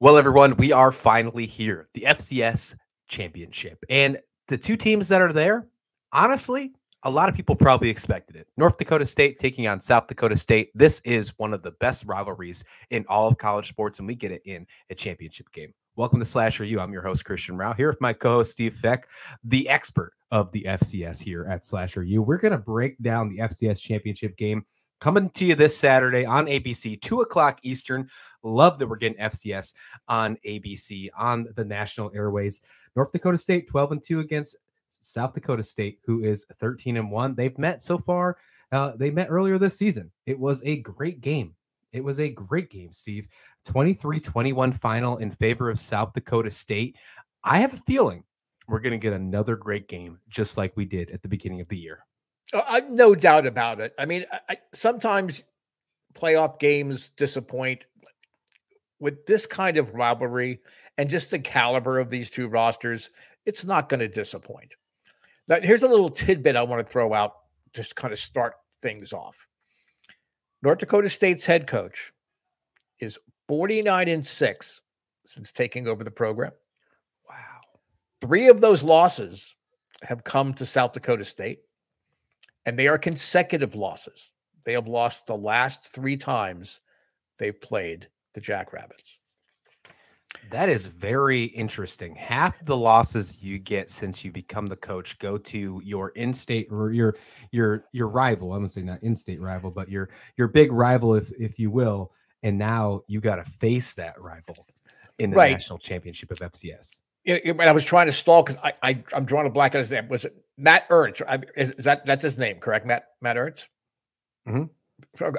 Well, everyone, we are finally here, the FCS championship. And the two teams that are there, honestly, a lot of people probably expected it. North Dakota State taking on South Dakota State. This is one of the best rivalries in all of college sports, and we get it in a championship game. Welcome to Slasher U. I'm your host, Christian Rao, here with my co-host, Steve Feck, the expert of the FCS here at Slasher U. We're going to break down the FCS championship game coming to you this Saturday on ABC, 2 o'clock Eastern. Love that we're getting FCS on ABC on the national airways. North Dakota State 12-2 against South Dakota State, who is 13-1. They've met so far. They met earlier this season. It was a great game. It was a great game, Steve. 23-21 final in favor of South Dakota State. I have a feeling we're going to get another great game, just like we did at the beginning of the year. No doubt about it. I mean, sometimes playoff games disappoint. With this kind of rivalry and just the caliber of these two rosters, it's not going to disappoint. Now, here's a little tidbit I want to throw out just to kind of start things off. North Dakota State's head coach is 49-6 since taking over the program. Wow. 3 of those losses have come to South Dakota State, and they are consecutive losses. They have lost the last 3 times they've played the Jackrabbits. That is very interesting. Half the losses you get since you become the coach go to your in-state or your rival. I'm gonna say not in-state rival, but your big rival, if you will. And now you got to face that rival in the national championship of FCS. I was trying to stall because I'm drawing a blank on his name. Was it Matt Ernst? Is that's his name, correct? Matt Ernst. Mm-hmm.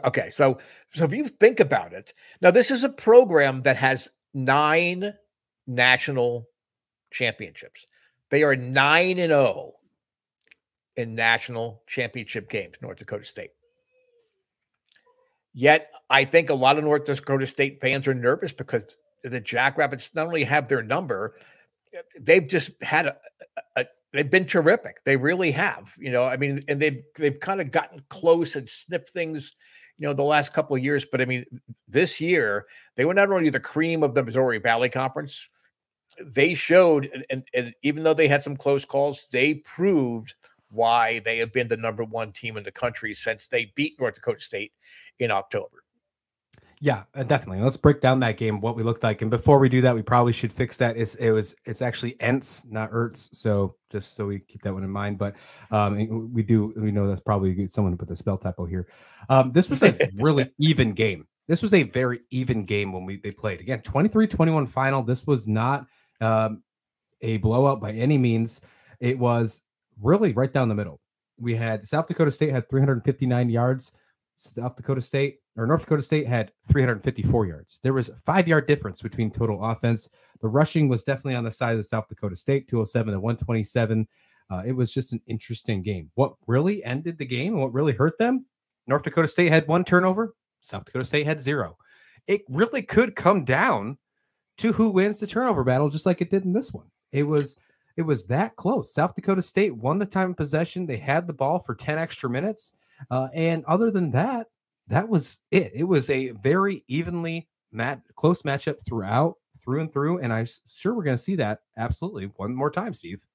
Okay, so if you think about it, now this is a program that has 9 national championships. They are 9-0 in national championship games, North Dakota State. Yet, I think a lot of North Dakota State fans are nervous because the Jackrabbits not only have their number, they've just had they've been terrific. They really have, I mean, and they've kind of gotten close and snipped things, the last couple of years. But I mean, this year they were not only the cream of the Missouri Valley Conference, they showed, and even though they had some close calls, they proved why they have been the #1 team in the country since they beat North Dakota State in October. Yeah, definitely. Let's break down that game, what we looked like. And before we do that, we probably should fix that. It's actually Entz, not Ertz. So just so we keep that one in mind. But we know that's probably someone to put the spell typo here. This was a really even game. This was a very even game when they played. Again, 23-21 final. This was not a blowout by any means. It was really right down the middle. We had South Dakota State had 359 yards. North Dakota State had 354 yards. There was a 5-yard difference between total offense. The rushing was definitely on the side of South Dakota State, 207 to 127. It was just an interesting game. What really ended the game and what really hurt them? North Dakota State had 1 turnover. South Dakota State had 0. It really could come down to who wins the turnover battle, just like it did in this one. It was that close. South Dakota State won the time of possession. They had the ball for 10 extra minutes. And other than that, that was it. It was a very evenly close matchup through and through. And I'm sure we're going to see that absolutely one more time, Steve.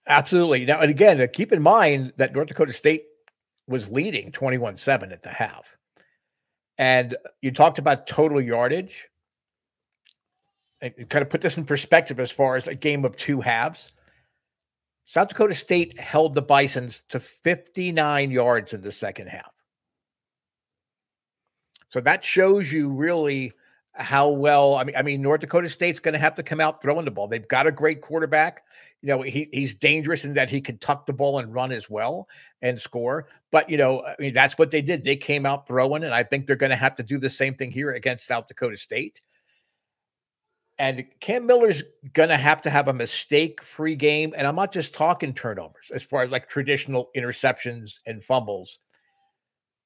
Absolutely. Now, and again, keep in mind that North Dakota State was leading 21-7 at the half. And you talked about total yardage. And kind of put this in perspective as far as a game of 2 halves. South Dakota State held the Bisons to 59 yards in the second half. So that shows you really how well. I mean, North Dakota State's going to have to come out throwing the ball. They've got a great quarterback. He's dangerous in that he can tuck the ball and run as well and score. But, I mean, that's what they did. They came out throwing, and I think they're going to have to do the same thing here against South Dakota State. And Cam Miller's going to have a mistake-free game. And I'm not just talking turnovers as far as like traditional interceptions and fumbles.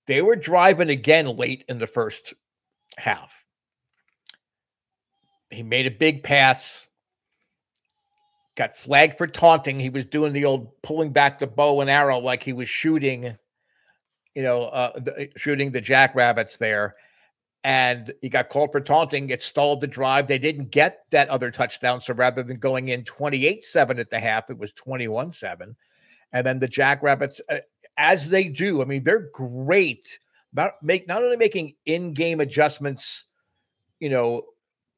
They were driving again late in the first half. He made a big pass, got flagged for taunting. He was doing the old pulling back the bow and arrow like he was shooting, shooting the Jackrabbits there. and he got called for taunting. It stalled the drive. They didn't get that other touchdown. So rather than going in 28-7 at the half, it was 21-7. And then the Jackrabbits, as they do, I mean, they're great. Not only making in-game adjustments, you know,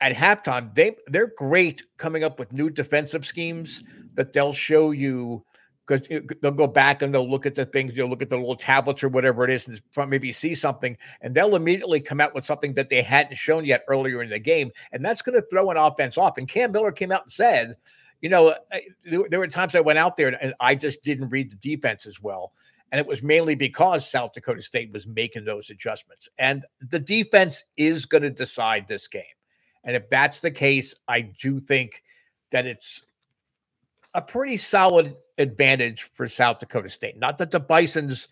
at halftime, they're great coming up with new defensive schemes that they'll show you, because they'll go back and they'll look at the things, look at the little tablets or whatever it is, and maybe see something, and they'll immediately come out with something that they hadn't shown yet earlier in the game, and that's going to throw an offense off. And Cam Miller came out and said, there were times I went out there and I just didn't read the defense as well. And it was mainly because South Dakota State was making those adjustments. And the defense is going to decide this game. And if that's the case, I do think that it's a pretty solid advantage for South Dakota State. Not that the Bisons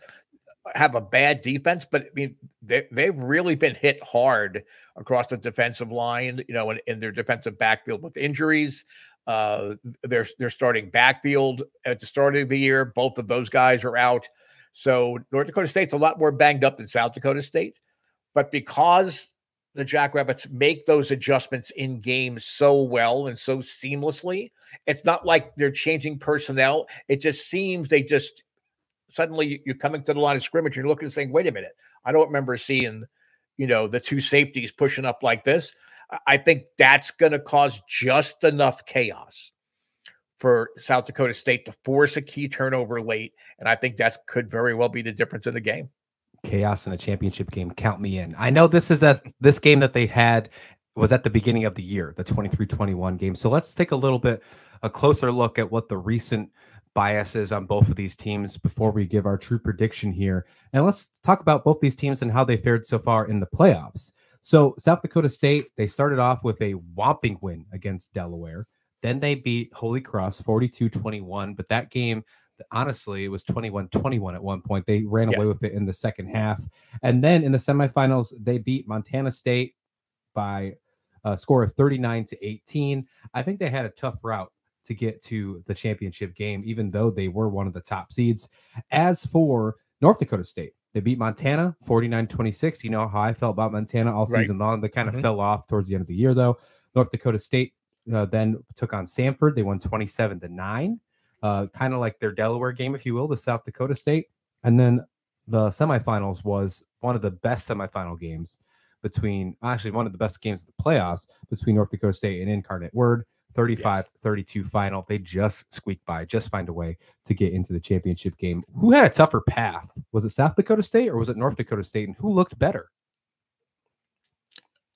have a bad defense, but I mean, they've really been hit hard across the defensive line, in their defensive backfield with injuries. Their starting backfield at the start of the year, both of those guys are out. So North Dakota State's a lot more banged up than South Dakota State. But because the Jackrabbits make those adjustments in games so well and so seamlessly, it's not like they're changing personnel. It just seems they just suddenly you're coming to the line of scrimmage, you're looking and saying, wait a minute, I don't remember seeing, the two safeties pushing up like this. I think that's going to cause just enough chaos for South Dakota State to force a key turnover late. And I think that could very well be the difference in the game. Chaos in a championship game. Count me in. I know this game that they had was at the beginning of the year, the 23-21 game. So let's take a closer look at what the recent biases on both of these teams before we give our true prediction here. And let's talk about both these teams and how they fared so far in the playoffs. So South Dakota State, they started off with a whopping win against Delaware. Then they beat Holy Cross 42-21. But that game, honestly, it was 21-21 at one point. They ran away with it in the second half. And then in the semifinals, they beat Montana State by a score of 39-18. I think they had a tough route to get to the championship game, even though they were one of the top seeds. As for North Dakota State, they beat Montana 49-26. You know how I felt about Montana all season long. They kind of fell off towards the end of the year, though. North Dakota State then took on Samford. They won 27-9, kind of like their Delaware game, if you will, to South Dakota State. And then the semifinals was one of the best semifinal games one of the best games of the playoffs between North Dakota State and Incarnate Word. 35-32 final. They just squeaked by, just find a way to get into the championship game. Who had a tougher path? Was it South Dakota State or was it North Dakota State? And who looked better?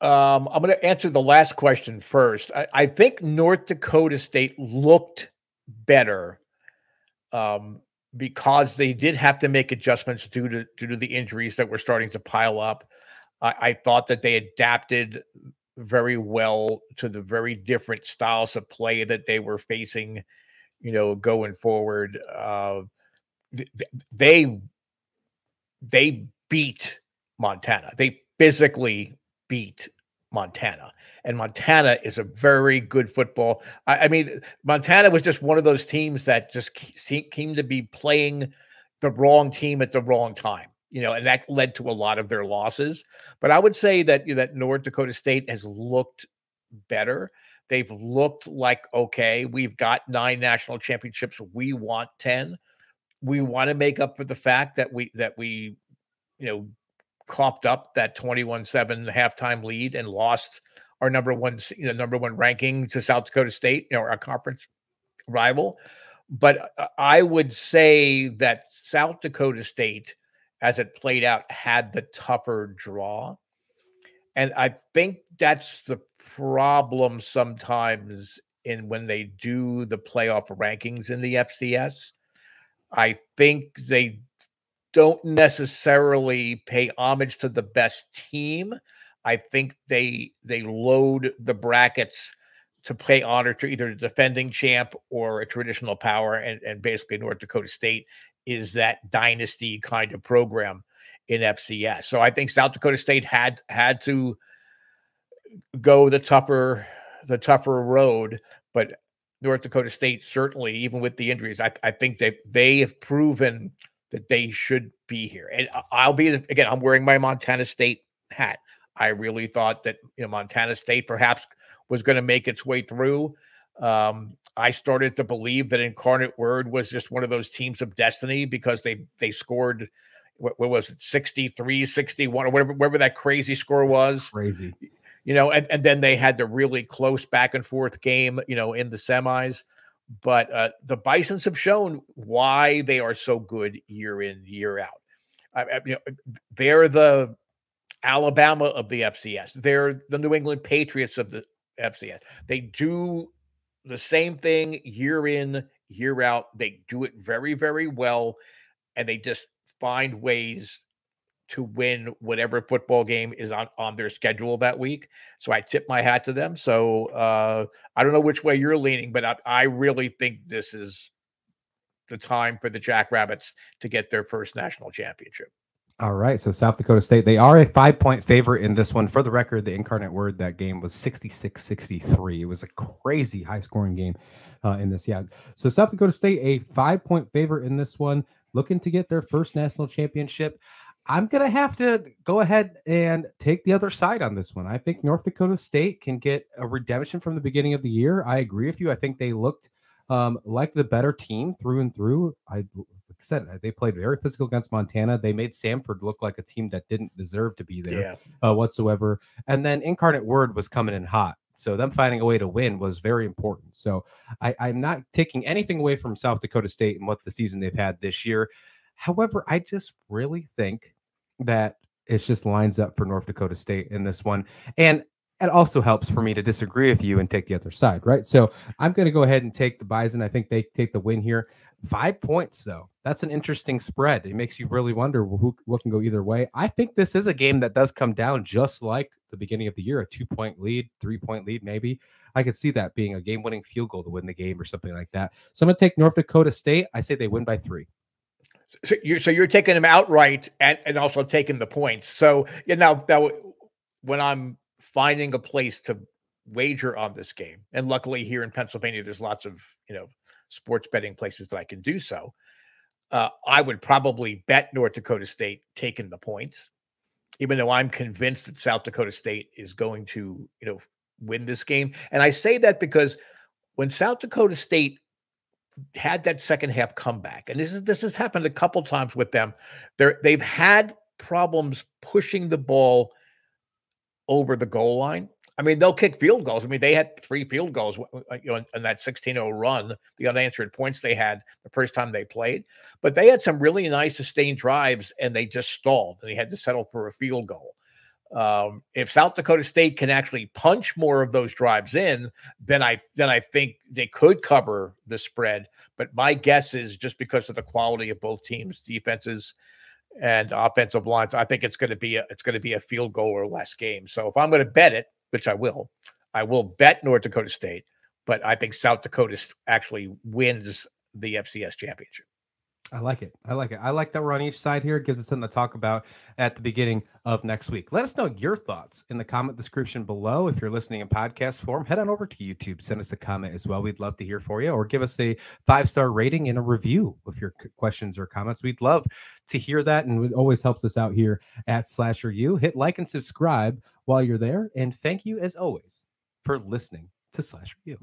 I'm going to answer the last question first. I think North Dakota State looked better because they did have to make adjustments due to the injuries that were starting to pile up. I thought that they adapted very well to the very different styles of play that they were facing, going forward. They beat Montana. They physically beat Montana, and Montana is a very good football. I mean, Montana was just one of those teams that just seemed to be playing the wrong team at the wrong time. And that led to a lot of their losses. But I would say that that North Dakota State has looked better. They've looked like, okay, we've got 9 national championships. We want 10. We want to make up for the fact that we coughed up that 21-7 halftime lead and lost our number one ranking to South Dakota State, our conference rival. But I would say that South Dakota State, as it played out, had the tougher draw. And I think that's the problem sometimes when they do the playoff rankings in the FCS. I think they don't necessarily pay homage to the best team. I think they load the brackets to pay honor to either the defending champ or a traditional power. And basically North Dakota State is that dynasty kind of program in FCS. So I think South Dakota State had to go the tougher road, but North Dakota State certainly, even with the injuries, I think they have proven that they should be here. And I'm wearing my Montana State hat. I really thought that Montana State perhaps was going to make its way through. I started to believe that Incarnate Word was just one of those teams of destiny because they scored, what was it, 63, 61, or whatever that crazy score was. That's crazy. And then they had the really close back and forth game, in the semis. But the Bisons have shown why they are so good year in, year out. They're the Alabama of the FCS. They're the New England Patriots of the FCS. They do the same thing year in, year out. They do it very, very well, and they just find ways to win whatever football game is on their schedule that week. So I tip my hat to them. So I don't know which way you're leaning, but I really think this is the time for the Jackrabbits to get their first national championship. All right. So South Dakota State, they are a 5-point favorite in this one. For the record, the Incarnate Word, that game was 66-63. It was a crazy high scoring game in this. Yeah. So South Dakota State, a 5-point favorite in this one, looking to get their first national championship. I'm going to have to go ahead and take the other side on this one. I think North Dakota State can get a redemption from the beginning of the year. I agree with you. I think they looked like the better team through and through. Like I said, they played very physical against Montana. They made Samford look like a team that didn't deserve to be there whatsoever. And then Incarnate Word was coming in hot. So them finding a way to win was very important. So I'm not taking anything away from South Dakota State and what the season they've had this year. However, I just really think that it just lines up for North Dakota State in this one. And it also helps for me to disagree with you and take the other side, right? So I'm going to go ahead and take the Bison. I think they take the win here. 5 points, though. That's an interesting spread. It makes you really wonder what can go either way. I think this is a game that does come down just like the beginning of the year, a 2-point lead, 3-point lead, maybe. I could see that being a game-winning field goal to win the game or something like that. So I'm going to take North Dakota State. I say they win by 3. So you're taking them outright and also taking the points. So now when I'm finding a place to wager on this game, and luckily here in Pennsylvania, there's lots of sports betting places that I can do so. I would probably bet North Dakota State taking the points, even though I'm convinced that South Dakota State is going to win this game. And I say that because when South Dakota State had that second half comeback, and this has happened a couple times with them, they've had problems pushing the ball over the goal line. I mean, they'll kick field goals. I mean, they had 3 field goals in that 16-0 run, the unanswered points they had the first time they played. But they had some really nice sustained drives, and they just stalled, and they had to settle for a field goal. If South Dakota State can actually punch more of those drives in, then I think they could cover the spread. But my guess is, just because of the quality of both teams' defenses and offensive lines, I think it's going to be a field goal or less game. So if I'm going to bet it, which I will bet North Dakota State, but I think South Dakota actually wins the FCS championship. I like it. I like that we're on each side here. It gives us something to talk about at the beginning of next week. Let us know your thoughts in the comment description below. If you're listening in podcast form, head on over to YouTube. Send us a comment as well. We'd love to hear for you, or give us a 5-star rating and a review with your questions or comments. We'd love to hear that, and it always helps us out here at SlasherU. Hit like and subscribe while you're there. And thank you, as always, for listening to SlasherU.